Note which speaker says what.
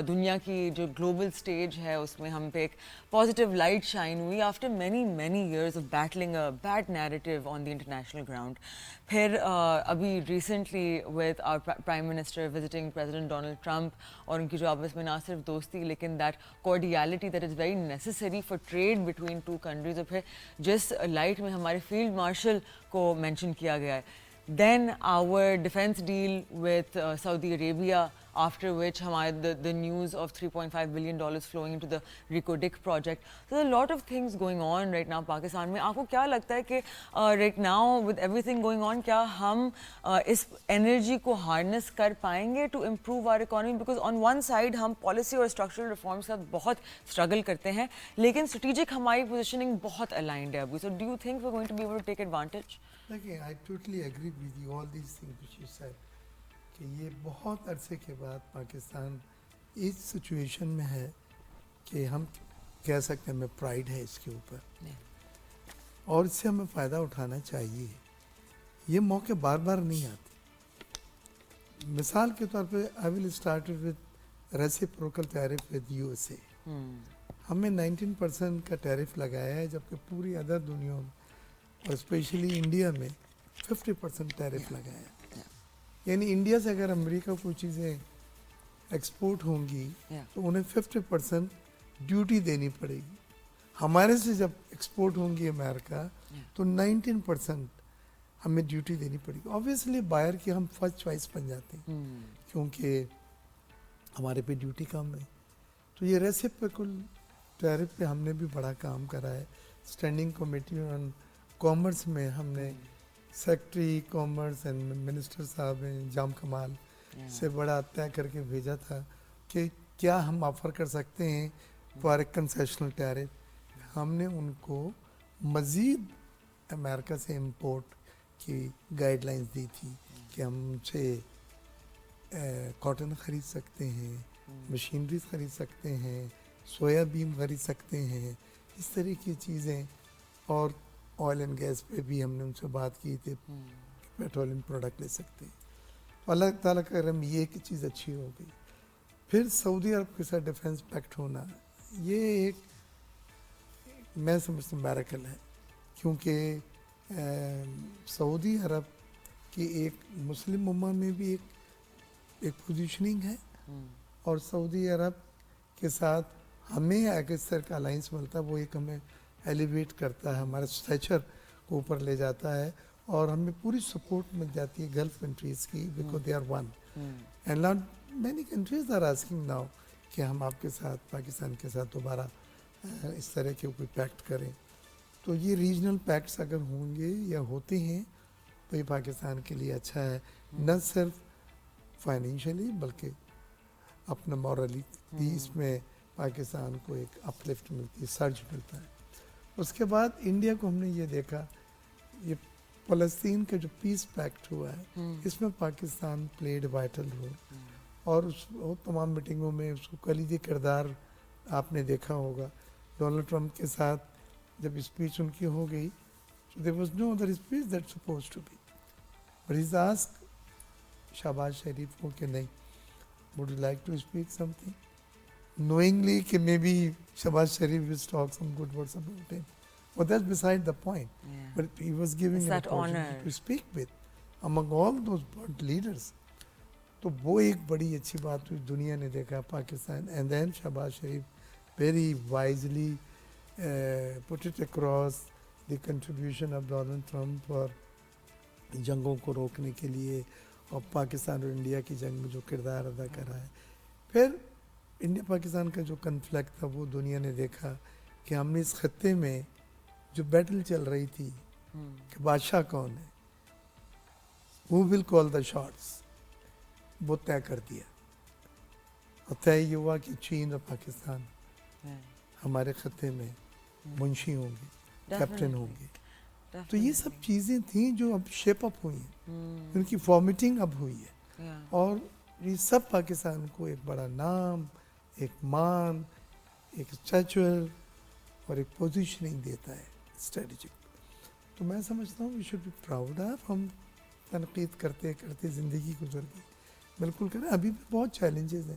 Speaker 1: دنیا کی جو گلوبل اسٹیج ہے اس میں ہم پہ ایک پازیٹیو لائٹ شائن ہوئی after many years of battling a bad narrative on the international ground. پھر ابھی recently with our prime minister visiting president Donald Trump اور ان کی جو آپس میں نہ صرف دوستی لیکن that cordiality that is very necessary for trade between two countries. اور پھر جس لائٹ میں ہمارے فیلڈ مارشل کو مینشن کیا گیا ہے, then our defence deal with Saudi Arabia, after which the news of $3.5 billion flowing into the Reko-Diq project. So there's a lot of things going on right now Pakistan میں. آپ کو کیا لگتا ہے کہ right now with everything going on کیا ہم اس energy کو ہارنس کر پائیں گے to improve our economy? Because on one side ہم پالیسی اور اسٹرکچرل ریفارمس کے ساتھ بہت اسٹرگل کرتے ہیں لیکن اسٹریٹجک ہماری پوزیشننگ بہت الائنڈ ہے ابھی. So do you think we're going to be able to take advantage?
Speaker 2: دیکھیں I totally agree with you all these things which you said کہ یہ بہت عرصے کے بعد پاکستان اس سچویشن میں ہے کہ ہم کہہ سکتے ہیں ہمیں پرائڈ ہے اس کے اوپر اور اس سے ہمیں فائدہ اٹھانا چاہیے. یہ موقع بار بار نہیں آتے. مثال کے طور پہ I will start with reciprocal tariff with USA. ہمیں 19% کا ٹیرف لگایا ہے جبکہ پوری ادر دنیا میں اور اسپیشلی انڈیا میں 50% ٹیرف لگایا ہے. یعنی انڈیا سے اگر امریکہ کوئی چیزیں ایکسپورٹ ہوں گی تو انہیں 50% ڈیوٹی دینی پڑے گی. ہمارے سے جب ایکسپورٹ ہوں گی امریکہ تو 19% ہمیں ڈیوٹی دینی پڑے گی. آبویسلی بائر کی ہم فرسٹ چوائس بن جاتے ہیں کیونکہ ہمارے پہ ڈیوٹی کم ہے. تو یہ ریسیپریکل ٹیرف پہ ہم نے بھی بڑا کام کرا ہے. اسٹینڈنگ کمیٹی آن کامرس میں ہم نے سیکٹری کامرس اینڈ منسٹر صاحب ہیں جام کمال سے بڑا طے کر کے بھیجا تھا کہ کیا ہم آفر کر سکتے ہیں فار اے کنسیشنل ٹیرف. ہم نے ان کو مزید امریکہ سے امپورٹ کی گائیڈ لائنز دی تھی کہ ہم ان سے کاٹن خرید سکتے ہیں, مشینریز خرید سکتے ہیں, سویا بین خرید سکتے ہیں, اس طرح کی چیزیں. اور آئل اینڈ گیس پہ بھی ہم نے ان سے بات کی تھی پیٹرولیم پروڈکٹ لے سکتے ہیں. اللہ تعالیٰ کا کرم یہ ایک چیز اچھی ہو گئی. پھر سعودی عرب کے ساتھ ڈیفینس پیکٹ ہونا یہ ایک میں سمجھتا ہوں میریکل ہے کیونکہ سعودی عرب کی ایک مسلم امہ میں بھی ایک پوزیشننگ ہے اور سعودی عرب کے ساتھ ہمیں ایک اس طرح کا الائنس ملتا ہے وہ ایک ہمیں ایلیویٹ کرتا ہے, ہمارے اسٹیچر کو اوپر لے جاتا ہے اور ہمیں پوری سپورٹ مل جاتی ہے گلف کنٹریز کی because they are one and not many countries are asking now کہ ہم آپ کے ساتھ پاکستان کے ساتھ دوبارہ اس طرح کے کوئی پیکٹ کریں. تو یہ ریجنل پیکٹس اگر ہوں گے یا ہوتے ہیں تو یہ پاکستان کے لیے اچھا ہے, نہ صرف فائنینشلی بلکہ اپنا مورلی بھی اس میں پاکستان کو ایک اپلفٹ ملتی ہے, سرج ملتا ہے. اس کے بعد انڈیا کو ہم نے یہ دیکھا یہ فلسطین کا جو پیس پیکٹ ہوا ہے اس میں پاکستان پلیڈ وائٹل رول اور اس تمام میٹنگوں میں اس کو کلیدی کردار آپ نے دیکھا ہوگا. ڈونلڈ ٹرمپ کے ساتھ جب اسپیچ ان کی ہو گئی so there was no other speech that's supposed to be but he's asked Shahbaz شریف کو کہ نہیں would you like to speak something knowingly کہ maybe Shahbaz Sharif will talk some good words about him. But that's beside the point. But he was giving an opportunity to speak with among all those world leaders. تو وہ ایک بڑی اچھی بات ہوئی, دنیا نے دیکھا Pakistan. And then Shahbaz Sharif very wisely put it across the contribution of Donald Trump اور جنگوں کو روکنے کے لیے اور پاکستان اور انڈیا کی جنگ میں جو کردار ادا کر رہا ہے. پھر انڈیا پاکستان کا جو کنفلکٹ تھا وہ دنیا نے دیکھا کہ ہم نے اس خطے میں جو بیٹل چل رہی تھی کہ بادشاہ کون ہے, who will call the shots, وہ طے کر دیا. اور طے یہ ہوا کہ چین اور پاکستان ہمارے خطے میں منشی ہوں گے, کیپٹن ہوں گے. تو یہ سب چیزیں تھیں جو اب شیپ اپ ہوئی ہیں, ان کی فارمیٹنگ اب ہوئی ہے اور یہ سب پاکستان کو ایک بڑا نام, ایک مان, ایک اسٹیچر اور ایک پوزیشننگ دیتا ہے اسٹریٹجک. تو میں سمجھتا ہوں we should be proud of. ہم تنقید کرتے کرتے زندگی گزر گئی, بالکل کریں, ابھی بھی بہت چیلنجز ہیں.